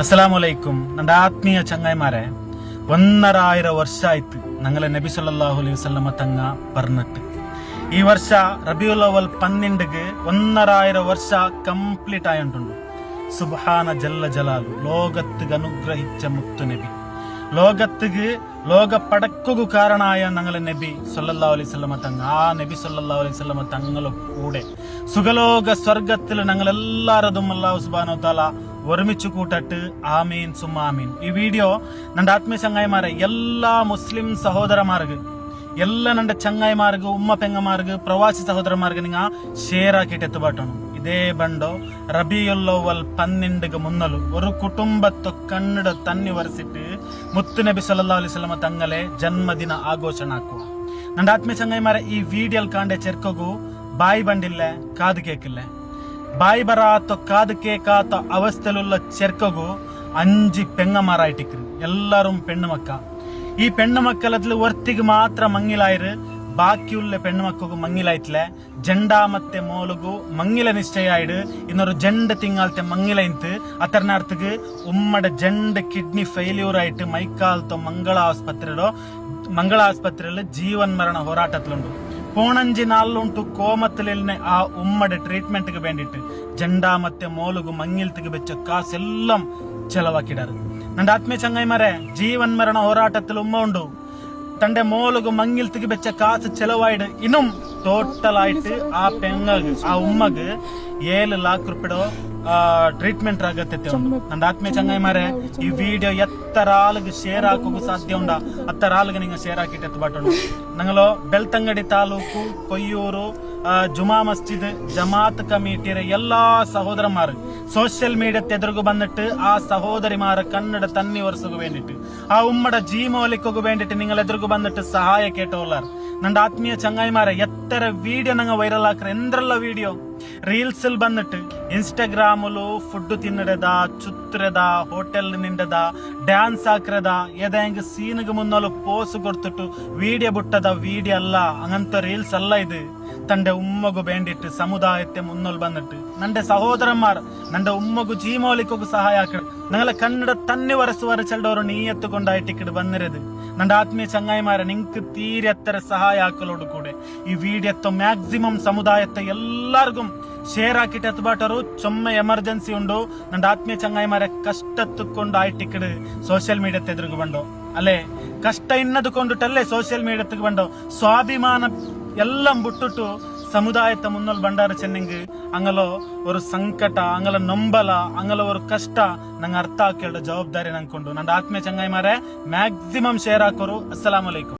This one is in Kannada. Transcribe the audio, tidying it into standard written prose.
ಅಸ್ಸಲಾಮುಲೈಕುಂ. ನನ್ನ ಆತ್ಮೀಯ ಚಂಗಾಯ್ಮಾರೆ, 1,500 ವರ್ಷ ಆಯ್ತು ನಂಗಲ ನಬಿ ಸಲ್ಲಲ್ಲಾಹು ಅಲೈಹಿ ವಸಲ್ಲಮ ತಂಗ ಬರ್ನಟ್ಟು. ಈ ವರ್ಷ ರಬಿಯುಲ್ ಅವ್ವಲ್ 12ಗೆ 1,500 ವರ್ಷ ಕಂಪ್ಲೀಟ್ ಆಯುಂಟುಂಡು. ಸುಬ್ಹಾನ ಜಲ್ಲ ಜಲಾಲು ಲೋಗತ್ತಿಗೆ ಅನುಗ್ರಹಿച്ച ಮುತ್ತು ನಬಿ, ಲೋಗತ್ತಿಗೆ ಲೋಗ ಪಡಕ್ಕುಗು ಕಾರಣ ಆಯ ನಂಗಲ ನಬಿ ಸല്ലಲ್ಲಾಹು ಅಲೈಹಿ ವಸಲ್ಲಮ ತಂಗ. ಆ ನಬಿ ಸല്ലಲ್ಲಾಹು ಅಲೈಹಿ ವಸಲ್ಲಮ ತಂಗಲ കൂടെ സുഖലോക സ്വർഗത്തിൽ ഞങ്ങളെല്ലാരതും അല്ലാഹു സുബ്ഹാനഹു വ തആല ഒരുമിച്ച് കൂട്ടട്ട് ആമീൻ സുമ്മ ആമീൻ. ഈ വീഡിയോ ನನ್ನ ಆತ್ಮೀಯ ಚಂಗಾಯಿಮಾರೆ ಎಲ್ಲಾ ಮುಸ್ಲಿಂ ಸಹೋದರಮಾರ್ಗ, ಎಲ್ಲ ನನ್ನ ಚಂಗಾಯಿಮಾರ್ಗ, ಉಮ್ಮ ಪೆಂಗಮಾರ್ಗ, ಪ್ರವಾಸಿ ಸಹೋದರಮಾರ್ಗ ನಿಂಗ ಶೇರ್ ಹಾಕಿಟ್ಟು ಎತ್ತುಬಾಟನು. ಇದೇ ಬಂಡು ರಬಿಯುಲ್ ಅವ್ವಲ್ 12ಗೆ ಮುನ್ನಲು ഒരു കുടുംബത്തെ കണ്ണിട തന്നി വരച്ചിട്ട് മുത്തു നബി സല്ലല്ലാഹു അലൈഹി വസല്ലമ തങ്ങളെ ജന്മദിന ആഘോഷಣ ಹಾಕುವ. ನನ್ನ ಆತ್ಮೀಯ ಚಂಗಾಯಿಮಾರೆ, ಈ ವಿಡಿಯೋಲ್ ಕಾಂಡೆ ಚೆರ್ಕೋಗು ಬಾಯಿ ಬಂಡಿಲ್ಲ, ಕಾದು ಕೇಕಿಲ್ಲ. ಬಾಯಿ ಬರಾತ ಕಾದು ಕೇಕಾತ ಅವಸ್ಥೆಲುಲ್ಲ ಚೆರ್ಕೋಗು 5 പെങ്ങന്മാരായിട്ടിക്ക് എല്ലാരും പെണ്ണുമക്ക. ഈ പെണ്ണുമക്കളത്തിൽ ഒർത്തിക്ക് മാത്രം മങ്ങിലായിര്, ബാക്കിയുള്ള പെണ്ണുമക്കു മങ്ങിലായിട്ടില്ല. ജണ്ടാമത്തെ മോലുಗು ಮಂಗಿಲ ನಿಶ್ಚಯ ಆಯ್ಡು, ಇನ್ನೊರು ಜಂಡ ತಿಂಗಾಲ್ತೆ ಮಂಗಿಲ ಇಂತು ಅತರ್ನಾರ್ಥಕ್ಕೆ ಉಮ್ಮಡ ಜಂಡ ಕಿಡ್ನಿ ಫೇಲ್ಯೂರ್ ಆಯ್ತು ಮೈಕಾಲ್ತೋ ಮಂಗಳ ಆಸ್ಪತ್ರೆಯಲ್ಲಿ ಜೀವನ್ ಮರಣ ಹೋರಾಟത്തിലുണ്ട്. 4 നാളുണ്ട് കോമത്തിലെ ആ ഉമ്മയുടെ ട്രീറ്റ്മെന്റിക്ക് വേണ്ടിയിട്ട് ജണ്ടാമത്തെ മോലുಗು ಮಂಗಿಲ್ತಿಗೆ വെച്ച കാസെല്ലാം ചെലവാക്കിടാറ്. ನನ್ನ ಆತ್ಮೀಯ ಚಂಗಾಯಿಮಾರೆ, ಜೀವನ್ ಮರಣ ಹೋರಾಟത്തിൽ ഉമ്മ ഉണ്ട്. തന്റെ മോലുಗು ಮಂಗಿಲ್ತಿಗೆ വെച്ച കാസ് ചെലവായിട് ഇന്നും ಟೋಟಲ್ ಆಯ್ತು ಆ ಪೆಂಗಗೆ, ಆ ಉಮ್ಮಗೆ 7 ಲಕ್ಷ ರೂಪಾಯಿ ಟ್ರೀಟ್ಮೆಂಟ್ ಆಗತ್ತೆ ಉಂಟು. ನನ್ನ ಆತ್ಮೀಯ ಚಂಗಾಯಿಮಾರೆ, ಈ ವಿಡಿಯೋ ಎತ್ತರ ಆಳಿಗೆ ಶೇರ್ ಹಾಕೋಕು ಸಾಧ್ಯ ಉಂಡ ಅತ್ತರ ಆಳಿಗೆ ನಿಂಗೆ ಶೇರ್ ಹಾಕಿಟ್ಟು ಎತ್ತುಬಾಟು. ನಂಗಲು ಬೆಳ್ತಂಗಡಿ ತಾಲೂಕು ಕೊಯ್ಯೂರು ಜುಮಾ ಮಸ್ಜಿದ್ ಜಮಾತ್ ಕಮಿಟಿಯ ಎಲ್ಲಾ ಸಹೋದರಮಾರು ಸೋಷಿಯಲ್ ಮೀಡಿಯಾ ಎದುರುಗು ಬಂದಿಟ್ಟು ಆ ಸಹೋದರಿಮಾರ ಕನ್ನಡ ತನ್ನಿ ವರ್ಷಗೂ വേണ്ടിട്ട് ആ ഉമ്മയുടെ ജീമോലിക്കൊക്കെ വേണ്ടിട്ട് നിങ്ങൾ എതിർക്കു വന്നിട്ട് സഹായ കേട്ടോള്ളാർ. ನನ್ನ ಆತ್ಮೀಯ ಚಂಗಾಯಿಮಾರೆ, ಎತ್ತರ ವಿಡಿಯೋ ನಂಗೆ ವೈರಲ್ ಹಾಕ್ರೆ ಎಂದ್ರಲ್ಲ ವಿಡಿಯೋ ರೀಲ್ಸ್ ಬಂದಿಟ್ಟು ಇನ್ಸ್ಟಾಗ್ರಾಮಲು ಫುಡ್ ತಿನ್ನಡದ, ಚುತ್ತರದ, ಹೋಟೆಲ್ ನಿಂಡದ, ಡ್ಯಾನ್ಸ್ ಹಾಕ್ರದ, ಎದಂಗ ಸೀನ್ಗೆ ಮುನ್ನಲು ಪೋಸ್ ಕೊಡ್ತಿಟ್ಟು ವಿಡಿಯೋ ಬಿಟ್ಟದ ವಿಡಿಯೋ ಅಲ್ಲ, ಹಂಗಂತ ರೀಲ್ಸ್ ಅಲ್ಲ ಇದು. തന്റെ ഉമ്മകു വേണ്ടിട്ട് സമുദായത്തെ മുന്നോൽ വന്നിട്ട് നന്റെ സഹോദരന്മാർ നന്റെ ഉമ്മകു ജീമോലിക്കൊക്കെ സഹായാക്കണം. നിങ്ങളെ കന്നഡ തന്നെ വരച്ചുവരച്ചവർ നീയത്ത് കൊണ്ടായിട്ട് ഇക്കട് വന്നിരത്. നന്റെ ആത്മീയ ചങ്ങായിമാരെ, നിങ്ങൾക്ക് തീരെ എത്ര സഹായ ആക്കലോട് കൂടെ ഈ വീഡിയോത്തെ ಮ್ಯಾಕ್ಸಿಮಮ್ ಸಮುದಾಯത്തെ എല്ലാവർക്കും ഷെയർ ആക്കിയിട്ട് എത്തുബാട്ടರು. ചൊമ്മ ಎಮರ್ಜೆನ್ಸಿ ಉಂಡು. ನನ್ನ ಆತ್ಮೀಯ ಚಂಗಾಯಿಮಾರೆ, ಕಷ್ಟತ್ತುಕೊಂಡಾയിട്ട് ಇಕ್ಕಡು ಸೋಷಿಯಲ್ ಮೀಡಿಯಾ ಎದುರುಗು ಬಂಡೋ ಅಲ್ಲೇ ಕಷ್ಟ ಇನ್ನದು ಕೊಂಡುಟಲ್ಲೇ ಸೋಷಿಯಲ್ ಮೀಡಿಯಾ ಬಂಡೋ ಸ್ವಾಭಿಮಾನ എല്ലാം ಬಿಟ್ಟಿಟ್ಟು ಸಮುದಾಯത്തെ ಮುನ್ನಲ್ ಬಂಡಾರ ಚೆನ್ನಿಂಗ್ ಅಂಗಲೋ ഒരു ಸಂಕಟ, ಅಂಗಲ ನೊಂಬಲ, ಅಂಗಲ ഒരു ಕಷ್ಟ ನಂಗೆ ಅರ್ಥ ಹಾಕೇಳ ಜವಾಬ್ದಾರಿ ನಂಗೆ ಕೊಂಡು. ನನ್ನ ಆತ್ಮೀಯ ಚಂಗಾಯಿಮಾರೆ, ಮ್ಯಾಕ್ಸಿಮಮ್ ಶೇರ್ ಹಾಕೋರು. ಅಸ್ಸಲಾಮು ಅಲೈಕುಂ.